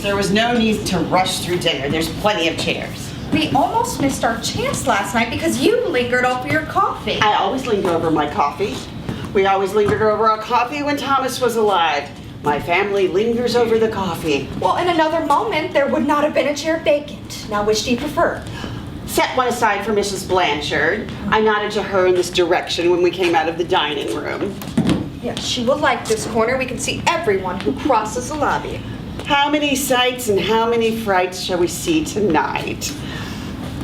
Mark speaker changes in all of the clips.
Speaker 1: there was no need to rush through dinner. There's plenty of chairs.
Speaker 2: We almost missed our chance last night because you lingered over your coffee.
Speaker 1: I always linger over my coffee. We always lingered over our coffee when Thomas was alive. My family lingers over the coffee.
Speaker 2: Well, in another moment, there would not have been a chair vacant. Now, which do you prefer?
Speaker 1: Set one aside for Mrs. Blanchard. I nodded to her in this direction when we came out of the dining room.
Speaker 2: Yes, she will like this corner. We can see everyone who crosses the lobby.
Speaker 1: How many sights and how many frights shall we see tonight?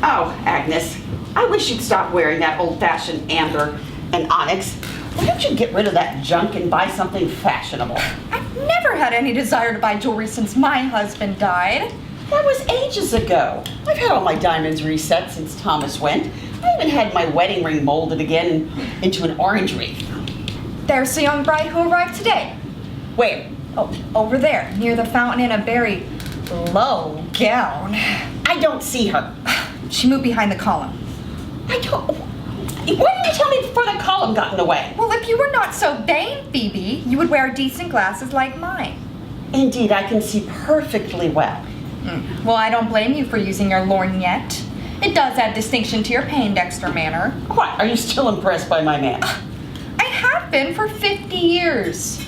Speaker 1: Oh, Agnes, I wish you'd stop wearing that old-fashioned amber and onyx. Why don't you get rid of that junk and buy something fashionable?
Speaker 2: I've never had any desire to buy jewelry since my husband died.
Speaker 1: That was ages ago. I've had all my diamonds reset since Thomas went. I even had my wedding ring molded again into an orange wreath.
Speaker 2: There's the young bride who arrived today.
Speaker 1: Where?
Speaker 2: Oh, over there, near the fountain in a very low gown.
Speaker 1: I don't see her.
Speaker 2: She moved behind the column.
Speaker 1: I don't... Why didn't you tell me before the column got in the way?
Speaker 2: Well, if you were not so vain, Phoebe, you would wear decent glasses like mine.
Speaker 1: Indeed, I can see perfectly well.
Speaker 2: Well, I don't blame you for using your lorgnette. It does add distinction to your Poindexter manner.
Speaker 1: What? Are you still impressed by my man?
Speaker 2: I have been for 50 years.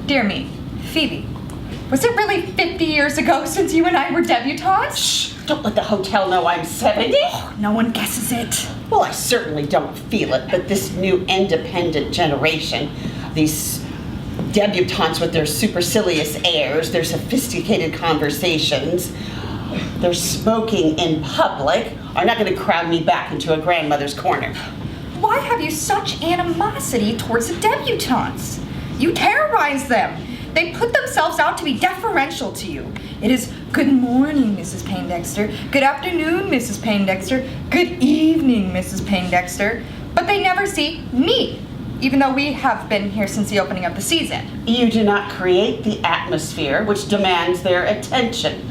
Speaker 2: Dear me, Phoebe, was it really 50 years ago since you and I were debutantes?
Speaker 1: Shh! Don't let the hotel know I'm 70.
Speaker 2: Oh, no one guesses it.
Speaker 1: Well, I certainly don't feel it, but this new independent generation, these debutantes with their supercilious airs, their sophisticated conversations, their smoking in public, are not going to crowd me back into a grandmother's corner.
Speaker 2: Why have you such animosity towards the debutantes? You terrorize them. They put themselves out to be deferential to you. It is good morning, Mrs. Poindexter. Good afternoon, Mrs. Poindexter. Good evening, Mrs. Poindexter. But they never see me, even though we have been here since the opening of the season.
Speaker 1: You do not create the atmosphere which demands their attention.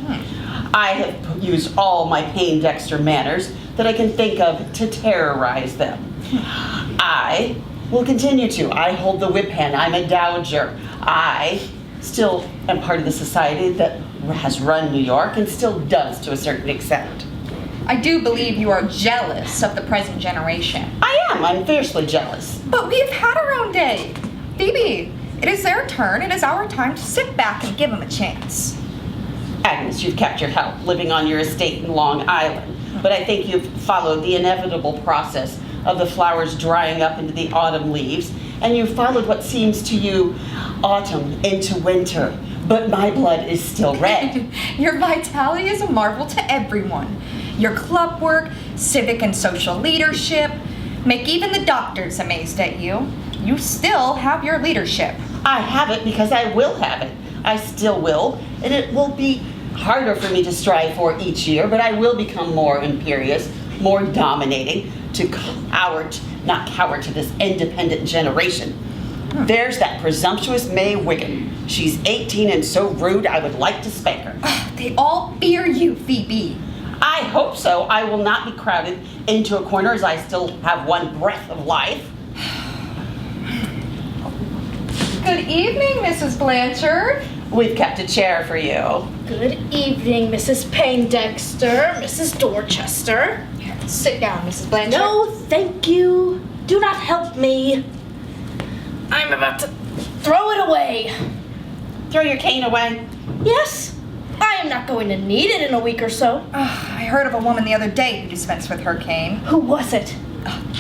Speaker 1: I have used all my Poindexter manners that I can think of to terrorize them. I will continue to. I hold the whip hand. I'm a dowager. I still am part of the society that has run New York and still does to a certain extent.
Speaker 2: I do believe you are jealous of the present generation.
Speaker 1: I am. I'm fiercely jealous.
Speaker 2: But we have had our own day. Phoebe, it is their turn. It is our time to sit back and give them a chance.
Speaker 1: Agnes, you've kept your health living on your estate in Long Island, but I think you've followed the inevitable process of the flowers drying up into the autumn leaves, and you've followed what seems to you autumn into winter, but my blood is still red.
Speaker 2: Your vitality is a marvel to everyone. Your club work, civic and social leadership, make even the doctors amazed at you. You still have your leadership.
Speaker 1: I have it because I will have it. I still will, and it will be harder for me to strive for each year, but I will become more imperious, more dominating, to not cower to this independent generation. There's that presumptuous May Wiggin. She's 18 and so rude I would like to spank her.
Speaker 2: They all fear you, Phoebe.
Speaker 1: I hope so. I will not be crowded into a corner as I still have one breath of life.
Speaker 2: Good evening, Mrs. Blanchard.
Speaker 1: We've kept a chair for you.
Speaker 3: Good evening, Mrs. Poindexter, Mrs. Dorchester.
Speaker 2: Sit down, Mrs. Blanchard.
Speaker 3: No, thank you. Do not help me. I'm about to throw it away.
Speaker 1: Throw your cane away.
Speaker 3: Yes, I am not going to need it in a week or so.
Speaker 2: I heard of a woman the other day who dispensed with her cane.
Speaker 3: Who was it?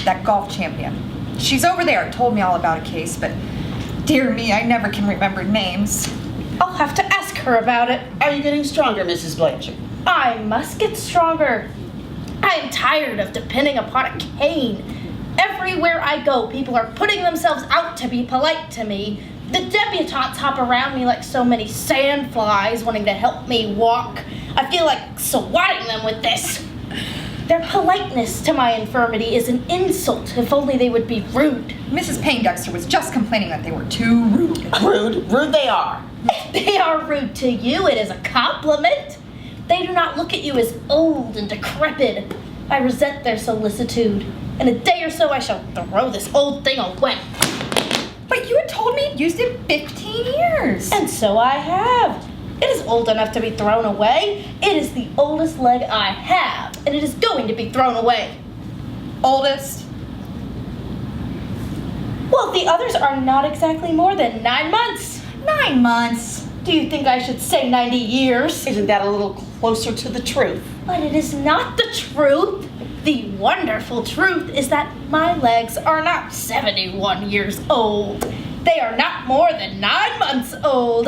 Speaker 2: That golf champion. She's over there, told me all about a case, but dear me, I never can remember names.
Speaker 3: I'll have to ask her about it.
Speaker 1: Are you getting stronger, Mrs. Blanchard?
Speaker 3: I must get stronger. I am tired of depending upon a cane. Everywhere I go, people are putting themselves out to be polite to me. The debutantes hop around me like so many sandflies wanting to help me walk. I feel like swatting them with this. Their politeness to my infirmity is an insult. If only they would be rude.
Speaker 2: Mrs. Poindexter was just complaining that they were too rude.
Speaker 1: Rude? Rude they are.
Speaker 3: If they are rude to you, it is a compliment. They do not look at you as old and decrepit. I resent their solicitude. In a day or so, I shall throw this old thing away.
Speaker 2: But you had told me you'd used it 15 years.
Speaker 3: And so I have. It is old enough to be thrown away. It is the oldest leg I have, and it is going to be thrown away.
Speaker 2: Oldest?
Speaker 3: Well, the others are not exactly more than 9 months.
Speaker 2: 9 months.
Speaker 3: Do you think I should say 90 years?
Speaker 1: Isn't that a little closer to the truth?
Speaker 3: But it is not the truth. The wonderful truth is that my legs are not 71 years old. They are not more than 9 months old.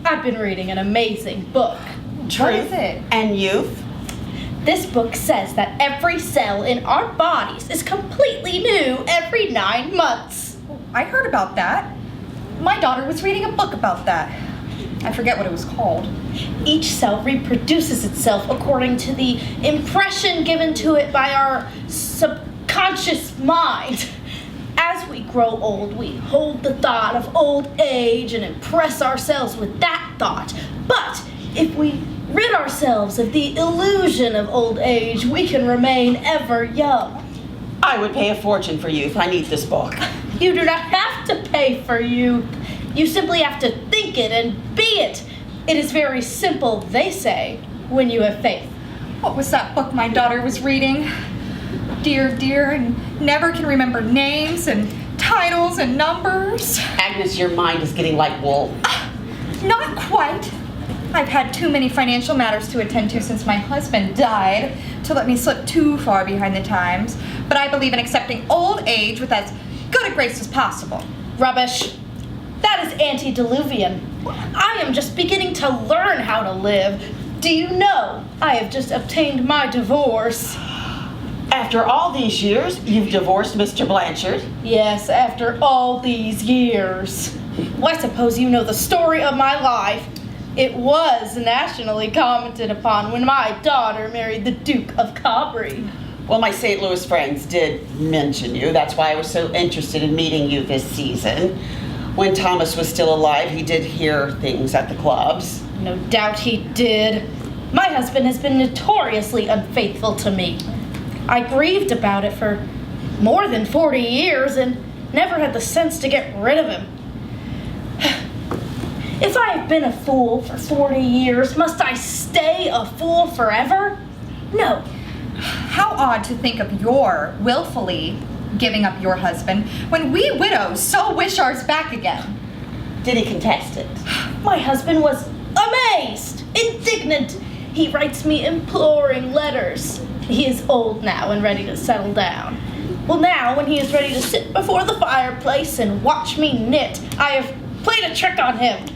Speaker 3: I've been reading an amazing book.
Speaker 1: Truth
Speaker 2: What is it?
Speaker 1: and youth?
Speaker 3: This book says that every cell in our bodies is completely new every 9 months.
Speaker 2: I heard about that. My daughter was reading a book about that. I forget what it was called.
Speaker 3: Each cell reproduces itself according to the impression given to it by our subconscious mind. As we grow old, we hold the thought of old age and impress ourselves with that thought. But if we rid ourselves of the illusion of old age, we can remain ever young.
Speaker 1: I would pay a fortune for youth. I need this book.
Speaker 3: You do not have to pay for youth. You simply have to think it and be it. It is very simple, they say, when you have faith.
Speaker 2: What was that book my daughter was reading? Dear, and never can remember names and titles and numbers.
Speaker 1: Agnes, your mind is getting like wool.
Speaker 2: Not quite. I've had too many financial matters to attend to since my husband died to let me slip too far behind the times. But I believe in accepting old age with as good a grace as possible.
Speaker 3: Rubbish. That is antediluvian. I am just beginning to learn how to live. Do you know, I have just obtained my divorce.
Speaker 1: After all these years, you've divorced Mr. Blanchard.
Speaker 3: Yes, after all these years. Well, I suppose you know the story of my life. It was nationally commented upon when my daughter married the Duke of Cobry.
Speaker 1: Well, my St. Louis friends did mention you. That's why I was so interested in meeting you this season. When Thomas was still alive, he did hear things at the clubs.
Speaker 3: No doubt he did. My husband has been notoriously unfaithful to me. I grieved about it for more than 40 years and never had the sense to get rid of him. If I have been a fool for 40 years, must I stay a fool forever? No.
Speaker 2: How odd to think of your willfully giving up your husband when we widows so wish ours back again.
Speaker 1: Did he contest it?
Speaker 3: My husband was amazed, indignant. He writes me imploring letters. He is old now and ready to settle down. Well, now, when he is ready to sit before the fireplace and watch me knit, I have played a trick on him.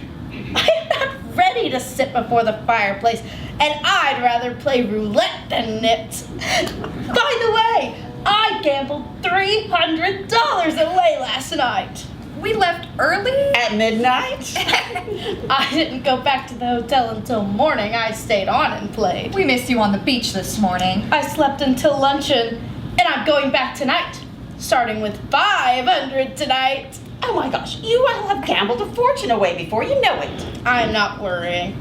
Speaker 3: I am not ready to sit before the fireplace, and I'd rather play roulette than knit. By the way, I gambled $300 away last night.
Speaker 2: We left early?
Speaker 1: At midnight?
Speaker 3: I didn't go back to the hotel until morning. I stayed on and played.
Speaker 2: We missed you on the beach this morning.
Speaker 3: I slept until luncheon, and I'm going back tonight, starting with $500 tonight.
Speaker 1: Oh my gosh, you will have gambled a fortune away before you know it.
Speaker 3: I'm not worrying.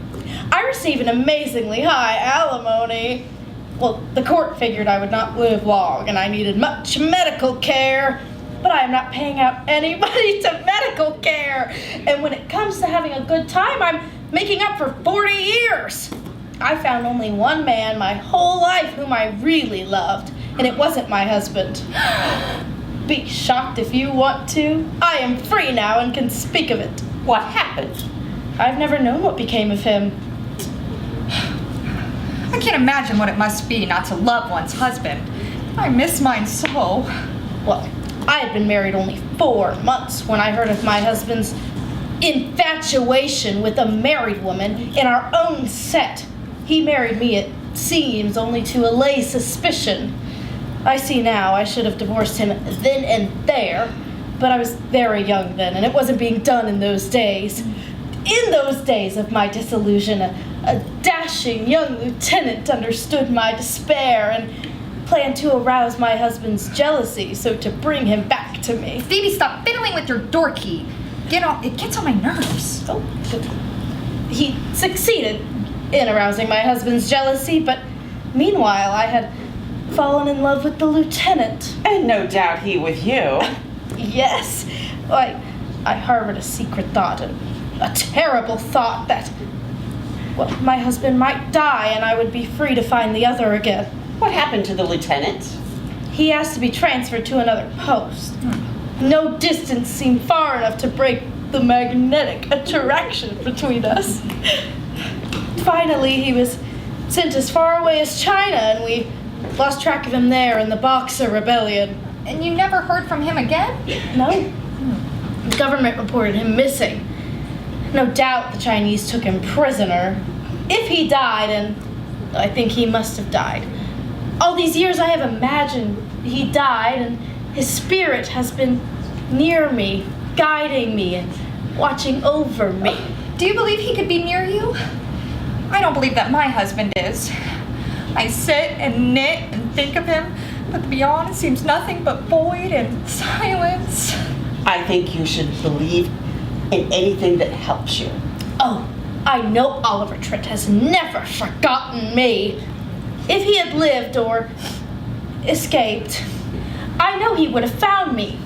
Speaker 3: I receive an amazingly high alimony. Well, the court figured I would not live long, and I needed much medical care. But I am not paying out anybody to medical care. And when it comes to having a good time, I'm making up for 40 years. I found only one man my whole life whom I really loved, and it wasn't my husband. Be shocked if you want to. I am free now and can speak of it.
Speaker 1: What happened?
Speaker 3: I've never known what became of him.
Speaker 2: I can't imagine what it must be not to love one's husband. I miss mine so.
Speaker 3: Well, I had been married only 4 months when I heard of my husband's infatuation with a married woman in our own set. He married me, it seems, only to allay suspicion. I see now I should have divorced him then and there, but I was very young then, and it wasn't being done in those days. In those days of my disillusion, a dashing young lieutenant understood my despair and planned to arouse my husband's jealousy so to bring him back to me.
Speaker 2: Phoebe, stop fiddling with your door key. It gets on my nerves.
Speaker 3: Oh, he succeeded in arousing my husband's jealousy, but meanwhile I had fallen in love with the lieutenant.
Speaker 1: And no doubt he with you.
Speaker 3: Yes, I harbored a secret thought, a terrible thought that Well, my husband might die and I would be free to find the other again.
Speaker 1: What happened to the lieutenant?
Speaker 3: He asked to be transferred to another post. No distance seemed far enough to break the magnetic attraction between us. Finally, he was sent as far away as China, and we lost track of him there in the Boxer Rebellion.
Speaker 2: And you never heard from him again?
Speaker 3: No. The government reported him missing. No doubt the Chinese took him prisoner. If he died, and I think he must have died. All these years I have imagined he died, and his spirit has been near me, guiding me and watching over me.
Speaker 2: Do you believe he could be near you? I don't believe that my husband is. I sit and knit and think of him, but beyond it seems nothing but void and silence.
Speaker 1: I think you should believe in anything that helps you.
Speaker 3: Oh, I know Oliver Trent has never forgotten me. If he had lived or escaped, I know he would have found me.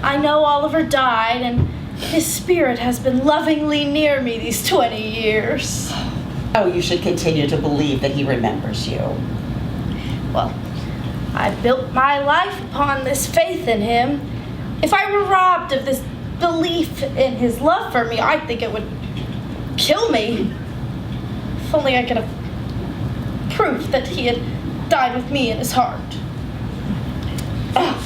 Speaker 3: I know Oliver died, and his spirit has been lovingly near me these 20 years.
Speaker 1: Oh, you should continue to believe that he remembers you.
Speaker 3: Well, I built my life upon this faith in him. If I were robbed of this belief in his love for me, I think it would kill me. If only I could have proof that he had died with me in his heart.
Speaker 1: Oh,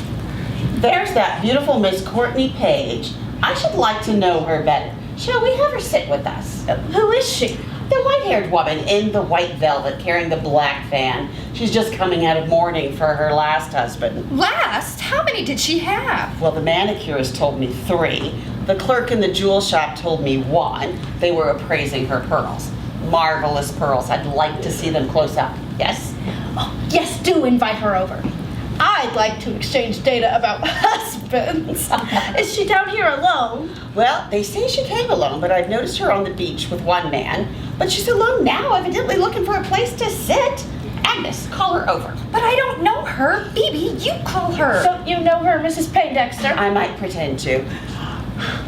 Speaker 1: there's that beautiful Miss Courtney Page. I should like to know her better. Shall we have her sit with us?
Speaker 3: Who is she?
Speaker 1: The white-haired woman in the white velvet carrying the black fan. She's just coming out of mourning for her last husband.
Speaker 2: Last? How many did she have?
Speaker 1: Well, the manicurist told me 3. The clerk in the jewel shop told me 1. They were appraising her pearls. Marvelous pearls. I'd like to see them close up. Yes?
Speaker 3: Oh, yes, do invite her over. I'd like to exchange data about husbands. Is she down here alone?
Speaker 1: Well, they say she came alone, but I've noticed her on the beach with one man. But she's alone now, evidently looking for a place to sit. Agnes, call her over.
Speaker 2: But I don't know her. Phoebe, you call her.
Speaker 3: Don't you know her, Mrs. Poindexter?
Speaker 1: I might pretend to.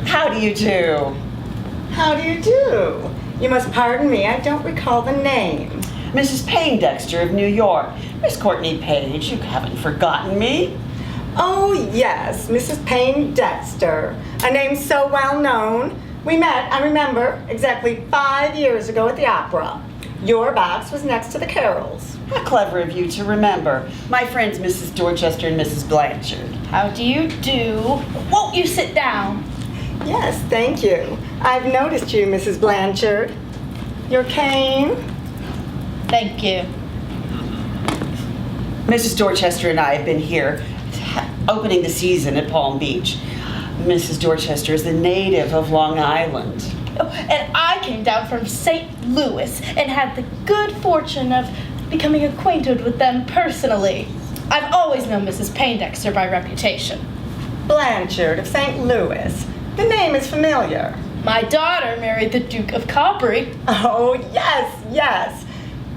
Speaker 1: How do you do?
Speaker 4: How do you do? You must pardon me, I don't recall the name.
Speaker 1: Mrs. Poindexter of New York. Miss Courtney Page, you haven't forgotten me.
Speaker 4: Oh yes, Mrs. Poindexter, a name so well known. We met, I remember, exactly 5 years ago at the opera. Your box was next to the Carols.
Speaker 1: How clever of you to remember. My friends Mrs. Dorchester and Mrs. Blanchard.
Speaker 3: How do you do? Won't you sit down?
Speaker 4: Yes, thank you. I've noticed you, Mrs. Blanchard. Your cane?
Speaker 3: Thank you.
Speaker 1: Mrs. Dorchester and I have been here opening the season at Palm Beach. Mrs. Dorchester is a native of Long Island.
Speaker 3: Oh, and I came down from St. Louis and had the good fortune of becoming acquainted with them personally. I've always known Mrs. Poindexter by reputation.
Speaker 4: Blanchard of St. Louis. The name is familiar.
Speaker 3: My daughter married the Duke of Capri.
Speaker 4: Oh, yes, yes.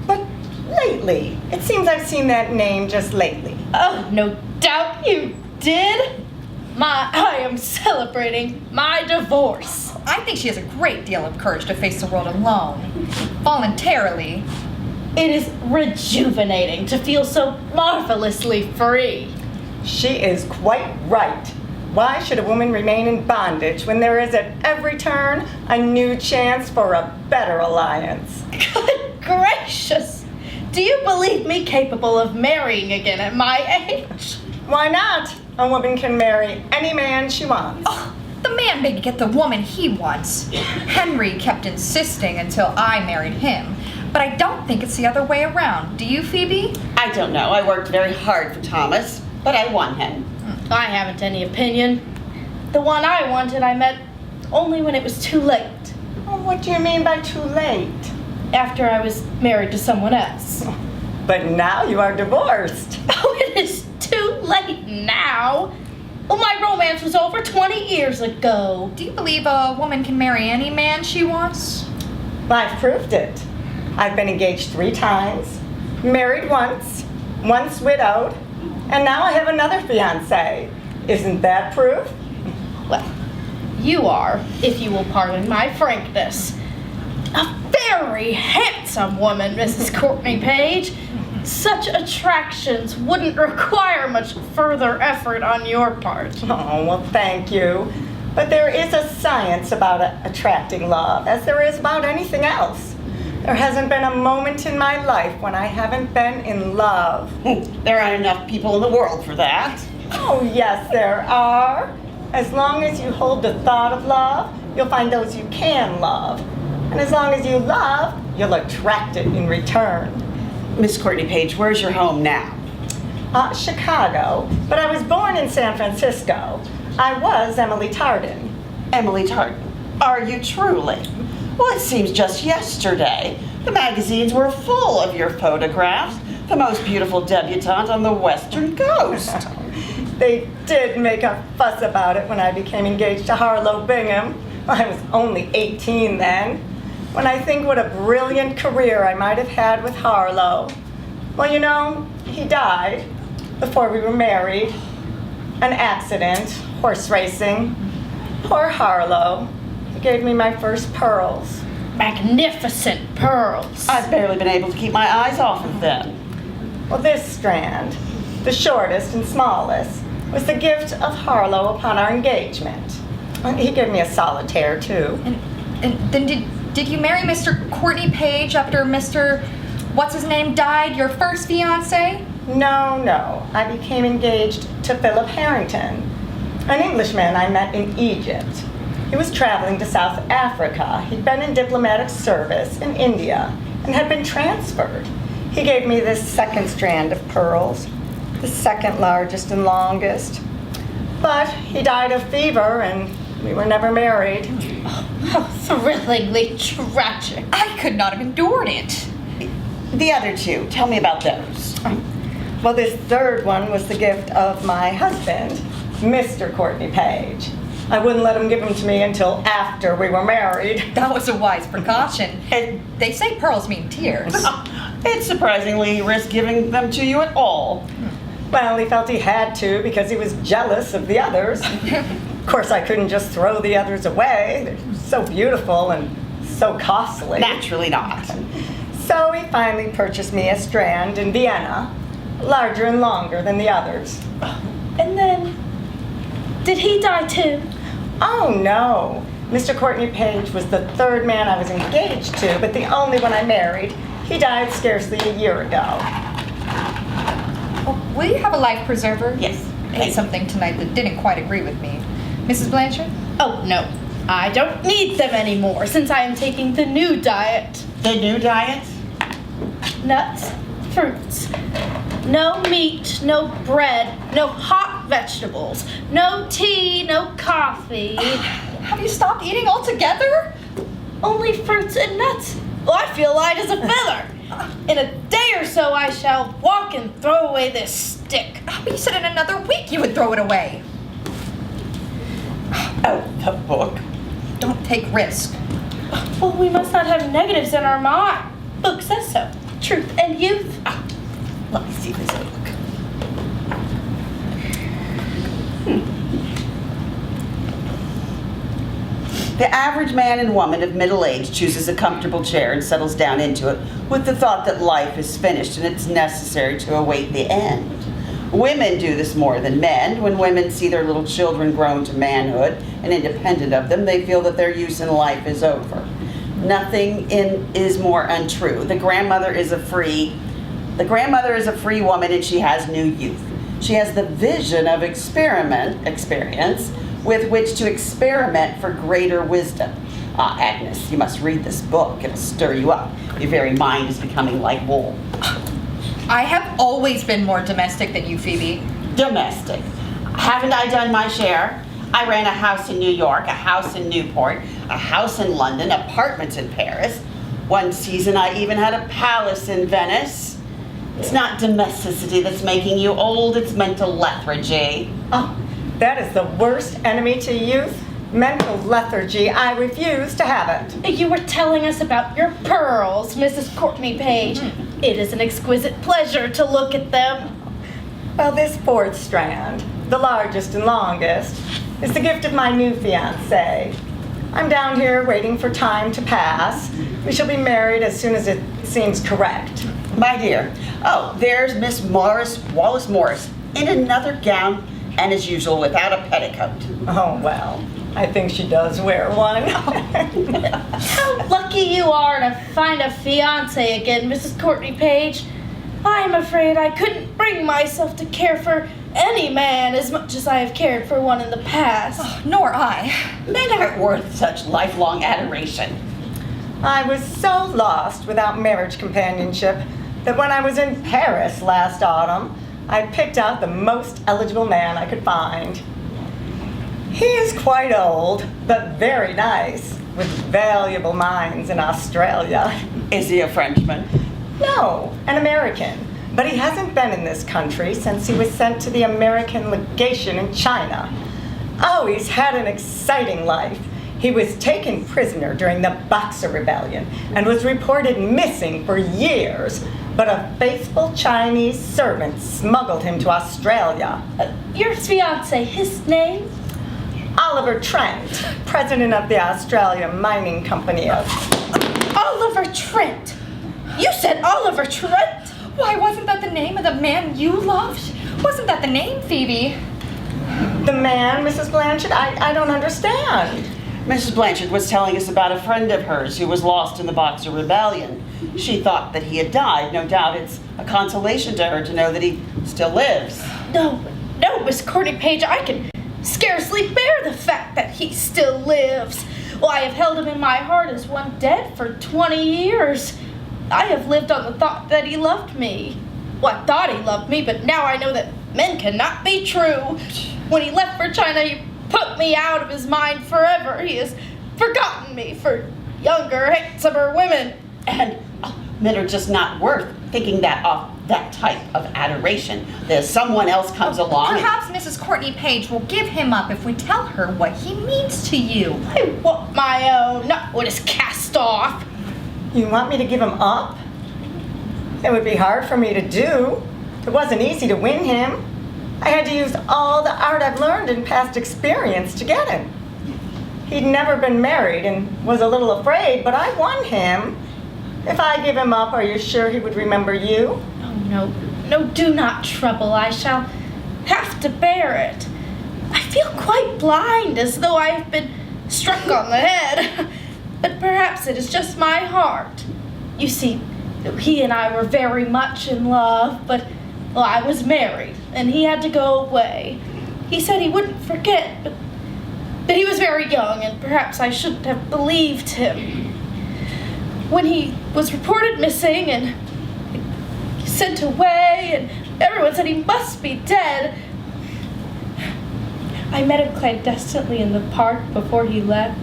Speaker 4: But lately, it seems I've seen that name just lately.
Speaker 3: Oh, no doubt you did. I am celebrating my divorce.
Speaker 2: I think she has a great deal of courage to face the world alone, voluntarily.
Speaker 3: It is rejuvenating to feel so marvelously free.
Speaker 4: She is quite right. Why should a woman remain in bondage when there is at every turn a new chance for a better alliance?
Speaker 3: Good gracious! Do you believe me capable of marrying again at my age?
Speaker 4: Why not? A woman can marry any man she wants.
Speaker 2: Oh, the man may get the woman he wants. Henry kept insisting until I married him. But I don't think it's the other way around. Do you, Phoebe?
Speaker 1: I don't know. I worked very hard for Thomas, but I won him.
Speaker 3: I haven't any opinion. The one I wanted I met only when it was too late.
Speaker 4: Oh, what do you mean by too late?
Speaker 3: After I was married to someone else.
Speaker 4: But now you are divorced.
Speaker 3: Oh, it is too late now. Well, my romance was over 20 years ago.
Speaker 2: Do you believe a woman can marry any man she wants?
Speaker 4: Well, I've proved it. I've been engaged 3 times, married once widowed, and now I have another fiancé. Isn't that proof?
Speaker 3: Well, you are, if you will pardon my frankness, a very handsome woman, Mrs. Courtney Page. Such attractions wouldn't require much further effort on your part.
Speaker 4: Oh, well, thank you. But there is a science about attracting love, as there is about anything else. There hasn't been a moment in my life when I haven't been in love.
Speaker 1: There aren't enough people in the world for that.
Speaker 4: Oh, yes, there are. As long as you hold the thought of love, you'll find those you can love. And as long as you love, you'll attract it in return.
Speaker 1: Miss Courtney Page, where's your home now?
Speaker 4: Chicago, but I was born in San Francisco. I was Emily Tarden.
Speaker 1: Emily Tartan. Are you truly? Well, it seems just yesterday. The magazines were full of your photographs. The most beautiful debutante on the Western Coast.
Speaker 4: They did make a fuss about it when I became engaged to Harlow Bingham. I was only 18 then. When I think what a brilliant career I might have had with Harlow. Well, you know, he died before we were married. An accident, horse racing. Poor Harlow. He gave me my first pearls.
Speaker 3: Magnificent pearls.
Speaker 1: I've barely been able to keep my eyes off of them.
Speaker 4: Well, this strand, the shortest and smallest, was the gift of Harlow upon our engagement. He gave me a solitaire, too.
Speaker 2: And then did you marry Mr. Courtney Page after Mr. What's-his-name died, your first fiancé?
Speaker 4: No. I became engaged to Philip Harrington, an Englishman I met in Egypt. He was traveling to South Africa. He'd been in diplomatic service in India and had been transferred. He gave me this second strand of pearls, the second largest and longest. But he died of fever and we were never married.
Speaker 3: How thrillingly tragic.
Speaker 2: I could not have endured it.
Speaker 1: The other two, tell me about those.
Speaker 4: Well, this third one was the gift of my husband, Mr. Courtney Page. I wouldn't let him give them to me until after we were married.
Speaker 2: That was a wise precaution. And they say pearls mean tears.
Speaker 1: It's surprisingly he risked giving them to you at all.
Speaker 4: Well, he felt he had to because he was jealous of the others. Of course, I couldn't just throw the others away. They're so beautiful and so costly.
Speaker 1: Naturally not.
Speaker 4: So he finally purchased me a strand in Vienna, larger and longer than the others.
Speaker 3: And then, did he die too?
Speaker 4: Oh, no. Mr. Courtney Page was the third man I was engaged to, but the only one I married. He died scarcely a year ago.
Speaker 2: Oh, will you have a life preserver?
Speaker 1: Yes.
Speaker 2: I ate something tonight that didn't quite agree with me. Mrs. Blanchard?
Speaker 3: Oh, no. I don't need them anymore since I am taking the new diet.
Speaker 1: The new diet?
Speaker 3: Nuts, fruits. No meat, no bread, no hot vegetables, no tea, no coffee.
Speaker 2: Have you stopped eating altogether?
Speaker 3: Only fruits and nuts. Well, I feel light as a feather. In a day or so, I shall walk and throw away this stick.
Speaker 2: But you said in another week you would throw it away.
Speaker 1: Oh, the book.
Speaker 2: Don't take risk.
Speaker 3: Well, we must not have negatives in our mind. Book says so. Truth and youth.
Speaker 1: Let me see this book. The average man and woman of middle age chooses a comfortable chair and settles down into it with the thought that life is finished and it's necessary to await the end. Women do this more than men. When women see their little children grown to manhood and independent of them, they feel that their use in life is over. Nothing is more untrue. The grandmother is a free woman and she has new youth. She has the vision of experience with which to experiment for greater wisdom. Agnes, you must read this book. It'll stir you up. Your very mind is becoming like wool.
Speaker 2: I have always been more domestic than you, Phoebe.
Speaker 1: Domestic. Haven't I done my share? I ran a house in New York, a house in Newport, a house in London, apartments in Paris. One season I even had a palace in Venice. It's not domesticity that's making you old, it's mental lethargy.
Speaker 4: Oh, that is the worst enemy to youth. Mental lethargy. I refuse to have it.
Speaker 3: You were telling us about your pearls, Mrs. Courtney Page. It is an exquisite pleasure to look at them.
Speaker 4: Well, this fourth strand, the largest and longest, is the gift of my new fiancé. I'm down here waiting for time to pass. We shall be married as soon as it seems correct.
Speaker 1: My dear. Oh, there's Miss Wallace Morris, in another gown, and as usual, without a petticoat.
Speaker 4: Oh, well, I think she does wear one.
Speaker 3: How lucky you are to find a fiance again, Mrs. Courtney Page. I'm afraid I couldn't bring myself to care for any man as much as I have cared for one in the past.
Speaker 2: Oh, nor I.
Speaker 1: Men aren't worth such lifelong adoration.
Speaker 4: I was so lost without marriage companionship that when I was in Paris last autumn, I picked out the most eligible man I could find. He is quite old, but very nice, with valuable mines in Australia.
Speaker 1: Is he a Frenchman?
Speaker 4: No, an American. But he hasn't been in this country since he was sent to the American legation in China. Oh, he's had an exciting life. He was taken prisoner during the Boxer Rebellion and was reported missing for years. But a faithful Chinese servant smuggled him to Australia.
Speaker 3: Your fiance, his name?
Speaker 4: Oliver Trent, president of the Australia Mining Company of...
Speaker 3: Oliver Trent. You said Oliver Trent?
Speaker 2: Why, wasn't that the name of the man you loved? Wasn't that the name, Phoebe?
Speaker 4: The man, Mrs. Blanchard? I don't understand.
Speaker 1: Mrs. Blanchard was telling us about a friend of hers who was lost in the Boxer Rebellion. She thought that he had died. No doubt it's a consolation to her to know that he still lives.
Speaker 3: No, Miss Courtney Page, I can scarcely bear the fact that he still lives. Well, I have held him in my heart as one dead for 20 years. I have lived on the thought that he loved me. Well, I thought he loved me, but now I know that men cannot be true. When he left for China, he put me out of his mind forever. He has forgotten me for younger, handsomer women.
Speaker 1: And men are just not worth thinking that of that type of adoration. There's someone else comes along.
Speaker 2: Perhaps Mrs. Courtney Page will give him up if we tell her what he means to you.
Speaker 3: I want my own, not what is cast off.
Speaker 4: You want me to give him up? It would be hard for me to do. It wasn't easy to win him. I had to use all the art I've learned in past experience to get him. He'd never been married and was a little afraid, but I won him. If I give him up, are you sure he would remember you?
Speaker 3: Oh, no, do not trouble. I shall have to bear it. I feel quite blind, as though I have been struck on the head. But perhaps it is just my heart. You see, he and I were very much in love, but well, I was married, and he had to go away. He said he wouldn't forget, but he was very young, and perhaps I shouldn't have believed him. When he was reported missing and sent away, and everyone said he must be dead, I met him clandestinely in the park before he left.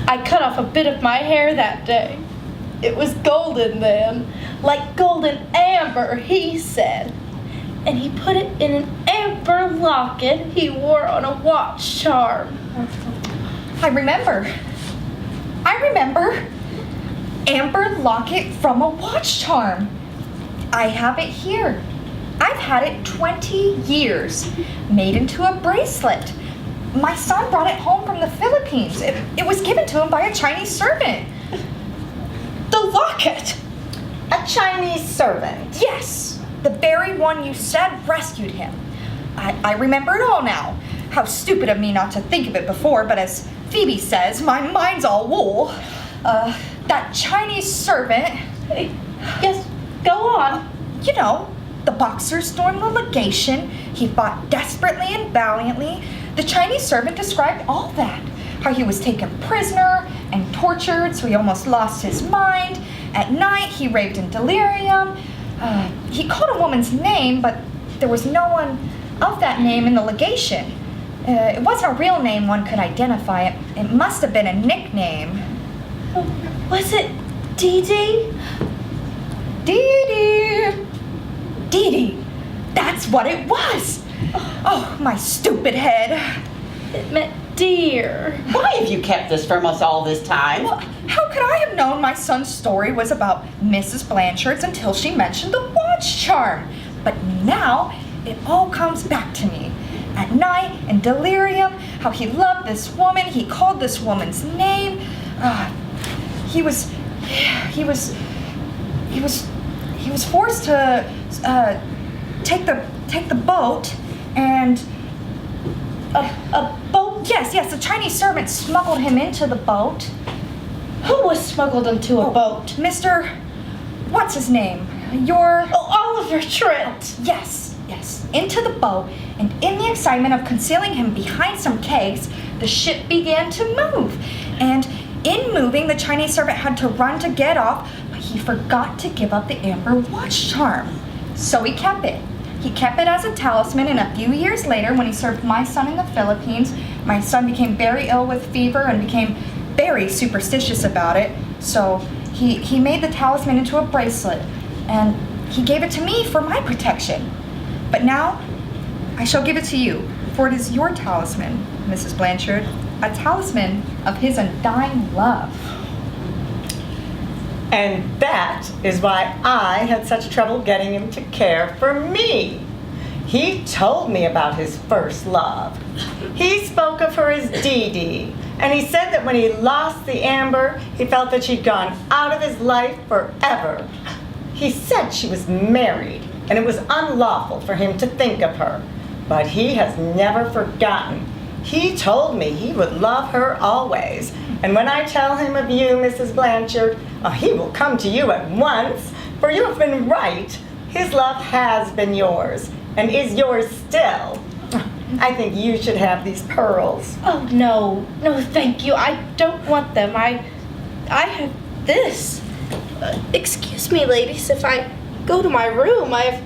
Speaker 3: I cut off a bit of my hair that day. It was golden then, like golden amber, he said. And he put it in an amber locket he wore on a watch charm.
Speaker 2: I remember. Amber locket from a watch charm. I have it here. I've had it 20 years. Made into a bracelet. My son brought it home from the Philippines. It was given to him by a Chinese servant.
Speaker 3: The locket!
Speaker 4: A Chinese servant?
Speaker 2: Yes, the very one you said rescued him. I remember it all now. How stupid of me not to think of it before, but as Phoebe says, my mind's all wool. That Chinese servant...
Speaker 3: Yes, go on.
Speaker 2: You know, the Boxer stormed the legation. He fought desperately and valiantly. The Chinese servant described all that. How he was taken prisoner and tortured, so he almost lost his mind. At night, he raved in delirium. He called a woman's name, but there was no one of that name in the legation. It wasn't a real name one could identify. It must have been a nickname.
Speaker 3: Was it Dee Dee?
Speaker 2: Dee Dee. That's what it was. Oh, my stupid head.
Speaker 3: It meant dear.
Speaker 1: Why have you kept this from us all this time?
Speaker 2: Well, how could I have known my son's story was about Mrs. Blanchard's until she mentioned the watch charm? But now it all comes back to me. at night in delirium, how he loved this woman, he called this woman's name. He was forced to take the boat, and
Speaker 3: A boat?
Speaker 2: yes, the Chinese servant smuggled him into the boat.
Speaker 3: Who was smuggled into a boat?
Speaker 2: Mr. What's his name?
Speaker 3: Oliver Trent.
Speaker 2: Yes, into the boat, and in the excitement of concealing him behind some kegs, the ship began to move. And in moving, the Chinese servant had to run to get off, but he forgot to give up the amber watch charm. So he kept it. He kept it as a talisman, and a few years later, when he served my son in the Philippines, my son became very ill with fever and became very superstitious about it. So he made the talisman into a bracelet, and he gave it to me for my protection. But now, I shall give it to you, for it is your talisman, Mrs. Blanchard, a talisman of his undying love.
Speaker 4: And that is why I had such trouble getting him to care for me. He told me about his first love. He spoke of her as Dee Dee, and he said that when he lost the amber, he felt that she'd gone out of his life forever. He said she was married, and it was unlawful for him to think of her. But he has never forgotten. He told me he would love her always. And when I tell him of you, Mrs. Blanchard, he will come to you at once, for you have been right. His love has been yours, and is yours still. I think you should have these pearls.
Speaker 3: Oh, no, thank you. I don't want them. I have this. Excuse me, ladies, if I go to my room. I've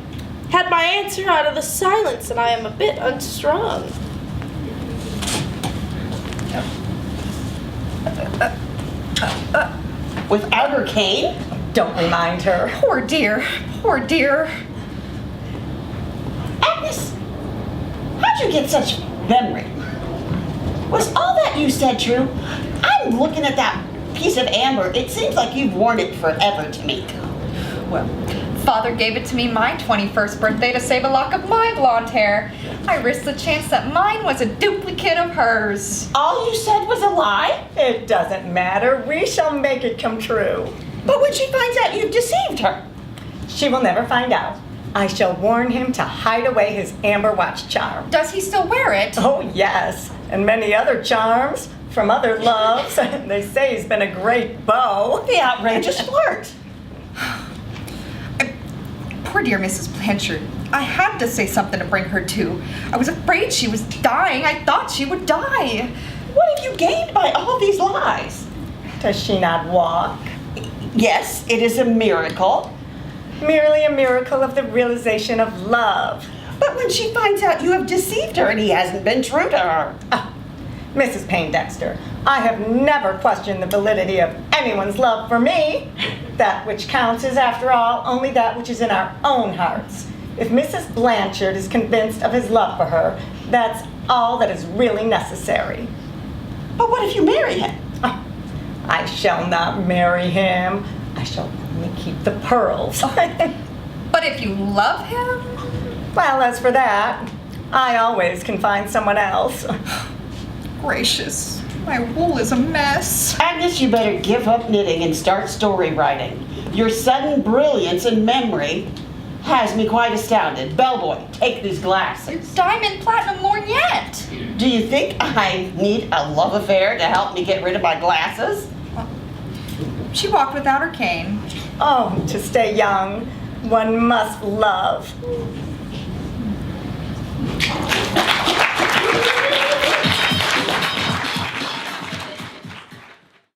Speaker 3: had my answer out of the silence, and I am a bit unstrung.
Speaker 1: Without her cane?
Speaker 4: Don't remind her.
Speaker 2: Poor dear.
Speaker 1: Agnes, how'd you get such memory? Was all that you said true? I'm looking at that piece of amber. It seems like you've worn it forever to me.
Speaker 2: Well, Father gave it to me my 21st birthday to save a lock of my blonde hair. I risked the chance that mine was a duplicate of hers.
Speaker 1: All you said was a lie?
Speaker 4: It doesn't matter. We shall make it come true.
Speaker 1: But when she finds out you've deceived her?
Speaker 4: She will never find out. I shall warn him to hide away his amber watch charm.
Speaker 2: Does he still wear it?
Speaker 4: Oh, yes, and many other charms from other loves. They say he's been a great beau.
Speaker 1: The outrageous flirt.
Speaker 2: Poor dear Mrs. Blanchard. I had to say something to bring her to. I was afraid she was dying. I thought she would die.
Speaker 1: What have you gained by all these lies?
Speaker 4: Does she not walk?
Speaker 1: Yes, it is a miracle.
Speaker 4: Merely a miracle of the realization of love.
Speaker 1: But when she finds out you have deceived her and he hasn't been true to her.
Speaker 4: Mrs. Payne-Dexter, I have never questioned the validity of anyone's love for me. That which counts is, after all, only that which is in our own hearts. If Mrs. Blanchard is convinced of his love for her, that's all that is really necessary.
Speaker 1: But what if you marry him?
Speaker 4: I shall not marry him. I shall only keep the pearls.
Speaker 2: But if you love him?
Speaker 4: Well, as for that, I always can find someone else.
Speaker 2: Gracious, my wool is a mess.
Speaker 1: Agnes, you better give up knitting and start story writing. Your sudden brilliance and memory has me quite astounded. Bellboy, take these glasses.
Speaker 2: Diamond platinum lorgnette.
Speaker 1: Do you think I need a love affair to help me get rid of my glasses?
Speaker 2: She walked without her cane.
Speaker 4: Oh, to stay young, one must love.